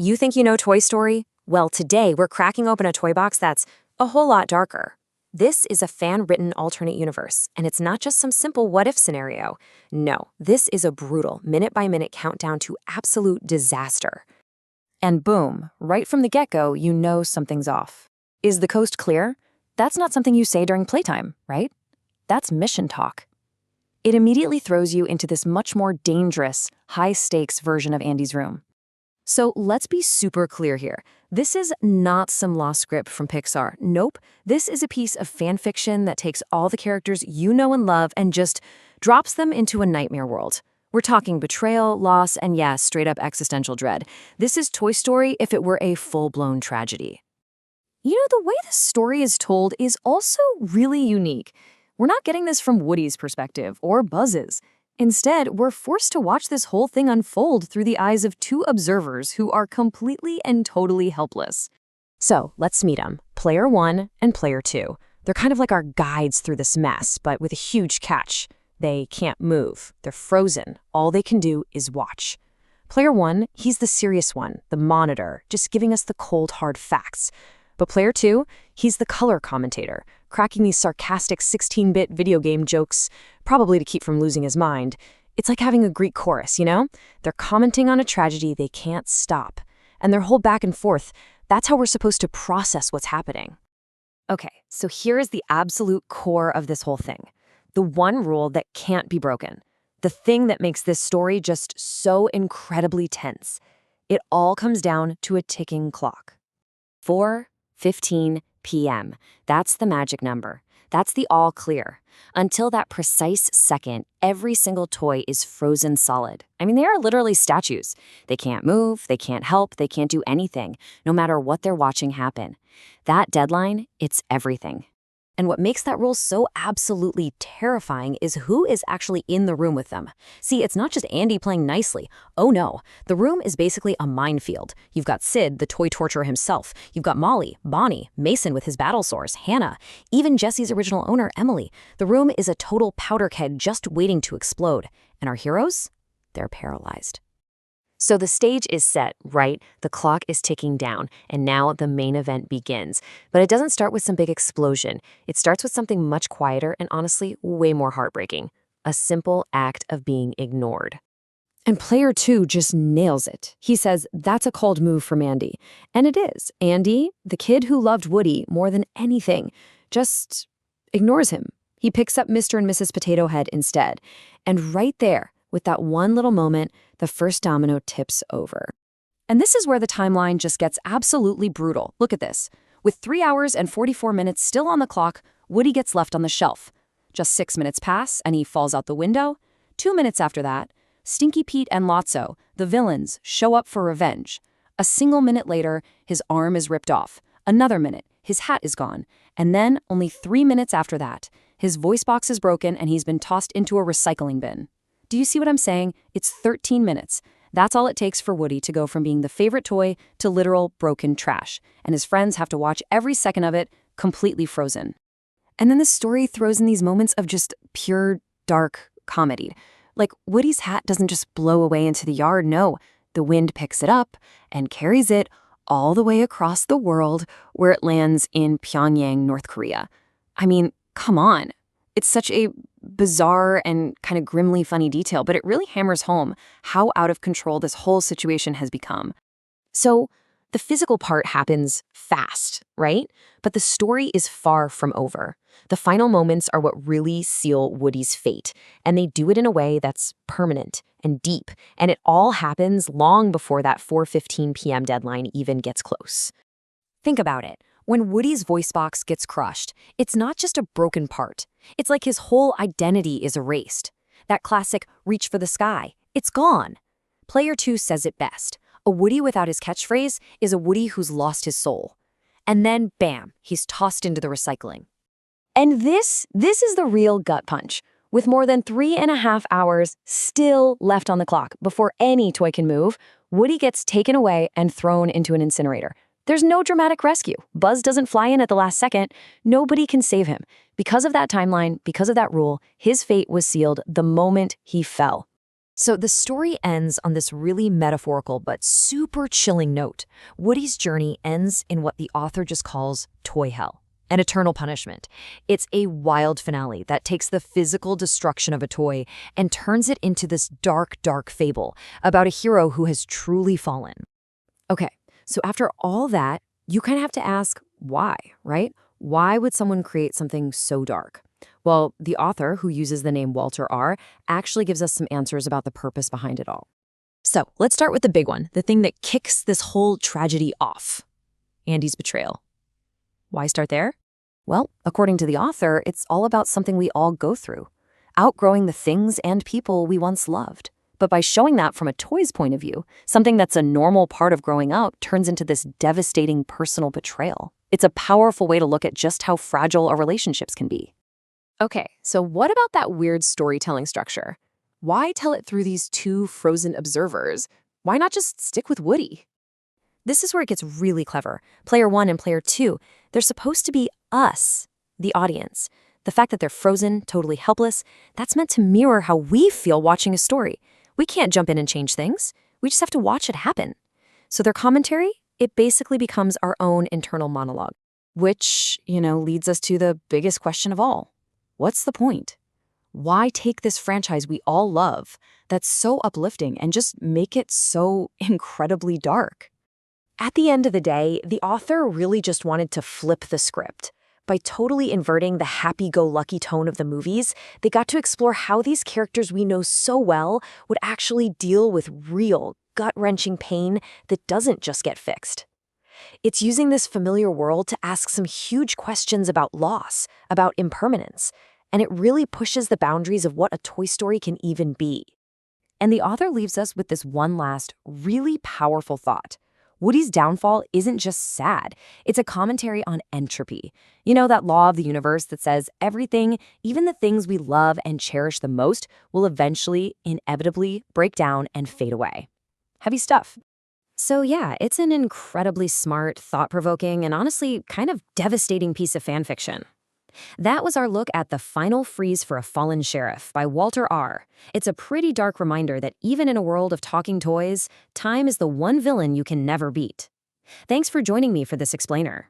You think you know Toy Story? Well, today we're cracking open a toy box that's a whole lot darker. This is a fan-written alternate universe, and it's not just some simple what-if scenario. No, this is a brutal, minute-by-minute countdown to absolute disaster. And boom, right from the get-go, you know something's off. Is the coast clear? That's not something you say during playtime, right? That's mission talk. It immediately throws you into this much more dangerous, high-stakes version of Andy's room. So let's be super clear here. This is not some lost script from Pixar. Nope. This is a piece of fan fiction that takes all the characters you know and love and just drops them into a nightmare world. We're talking betrayal, loss, and yes, straight-up existential dread. This is Toy Story if it were a full-blown tragedy. You know, the way this story is told is also really unique. We're not getting this from Woody's perspective or Buzz's. Instead, we're forced to watch this whole thing unfold through the eyes of two observers who are completely and totally helpless. So, let's meet them, Player 1 and Player 2. They're kind of like our guides through this mess, but with a huge catch. They can't move. They're frozen. All they can do is watch. Player 1, he's the serious one, the monitor, just giving us the cold, hard facts. But Player 2, he's the color commentator, cracking these sarcastic 16-bit video game jokes, probably to keep from losing his mind. It's like having a Greek chorus, you know? They're commenting on a tragedy they can't stop. And their whole back and forth, that's how we're supposed to process what's happening. Okay, so here is the absolute core of this whole thing. The one rule that can't be broken. The thing that makes this story just so incredibly tense. It all comes down to a ticking clock. 4:15 p.m. That's the magic number. That's the all clear. Until that precise second, every single toy is frozen solid. I mean, they are literally statues. They can't move, they can't help, they can't do anything, no matter what they're watching happen. That deadline, it's everything. And what makes that rule so absolutely terrifying is who is actually in the room with them. See, it's not just Andy playing nicely. Oh no, the room is basically a minefield. You've got Sid, the toy torturer himself. You've got Molly, Bonnie, Mason with his battle sores, Hannah, even Jesse's original owner, Emily. The room is a total powder keg just waiting to explode. And our heroes? They're paralyzed. So the stage is set, right? The clock is ticking down, and now the main event begins. But it doesn't start with some big explosion. It starts with something much quieter and honestly way more heartbreaking. A simple act of being ignored. And Player 2 just nails it. He says that's a called move from Andy. And it is. Andy, the kid who loved Woody more than anything, just ignores him. He picks up Mr. and Mrs. Potato Head instead. And right there, with that one little moment, the first domino tips over. And this is where the timeline just gets absolutely brutal. Look at this. With 3 hours and 44 minutes still on the clock, Woody gets left on the shelf. Just 6 minutes pass, and he falls out the window. 2 minutes after that, Stinky Pete and Lotso, the villains, show up for revenge. A single minute later, his arm is ripped off. Another minute, his hat is gone. And then, only 3 minutes after that, his voice box is broken and he's been tossed into a recycling bin. Do you see what I'm saying? It's 13 minutes. That's all it takes for Woody to go from being the favorite toy to literal broken trash, and his friends have to watch every second of it completely frozen. And then the story throws in these moments of just pure, dark comedy. Like, Woody's hat doesn't just blow away into the yard, no. The wind picks it up and carries it all the way across the world where it lands in Pyongyang, North Korea. I mean, come on. It's such a bizarre and kind of grimly funny detail, but it really hammers home how out of control this whole situation has become. So the physical part happens fast, right? But the story is far from over. The final moments are what really seal Woody's fate, and they do it in a way that's permanent and deep, and it all happens long before that 4:15 p.m. deadline even gets close. Think about it. When Woody's voice box gets crushed, it's not just a broken part. It's like his whole identity is erased. That classic reach for the sky, it's gone. Player 2 says it best. A Woody without his catchphrase is a Woody who's lost his soul. And then, bam, he's tossed into the recycling. And this is the real gut punch. With more than 3.5 hours still left on the clock before any toy can move, Woody gets taken away and thrown into an incinerator. There's no dramatic rescue. Buzz doesn't fly in at the last second. Nobody can save him. Because of that timeline, because of that rule, his fate was sealed the moment he fell. So the story ends on this really metaphorical but super chilling note. Woody's journey ends in what the author just calls toy hell, an eternal punishment. It's a wild finale that takes the physical destruction of a toy and turns it into this dark, dark fable about a hero who has truly fallen. Okay, so after all that, you kind of have to ask why, right? Why would someone create something so dark? Well, the author, who uses the name Walter R., actually gives us some answers about the purpose behind it all. So let's start with the big one, the thing that kicks this whole tragedy off. Andy's betrayal. Why start there? Well, according to the author, it's all about something we all go through, outgrowing the things and people we once loved. But by showing that from a toy's point of view, something that's a normal part of growing up turns into this devastating personal betrayal. It's a powerful way to look at just how fragile our relationships can be. Okay, so what about that weird storytelling structure? Why tell it through these two frozen observers? Why not just stick with Woody? This is where it gets really clever. Player 1 and Player 2, they're supposed to be us, the audience. The fact that they're frozen, totally helpless, that's meant to mirror how we feel watching a story. We can't jump in and change things. We just have to watch it happen. So their commentary, it basically becomes our own internal monologue. Which, leads us to the biggest question of all. What's the point? Why take this franchise we all love that's so uplifting and just make it so incredibly dark? At the end of the day, the author really just wanted to flip the script. By totally inverting the happy-go-lucky tone of the movies, they got to explore how these characters we know so well would actually deal with real, gut-wrenching pain that doesn't just get fixed. It's using this familiar world to ask some huge questions about loss, about impermanence, and it really pushes the boundaries of what a Toy Story can even be. And the author leaves us with this one last, really powerful thought. Woody's downfall isn't just sad, it's a commentary on entropy. That law of the universe that says everything, even the things we love and cherish the most, will eventually, inevitably break down and fade away. Heavy stuff. So yeah, it's an incredibly smart, thought-provoking, and honestly kind of devastating piece of fan fiction. That was our look at The Final Freeze for a Fallen Sheriff by Walter R. It's a pretty dark reminder that even in a world of talking toys, time is the one villain you can never beat. Thanks for joining me for this explainer.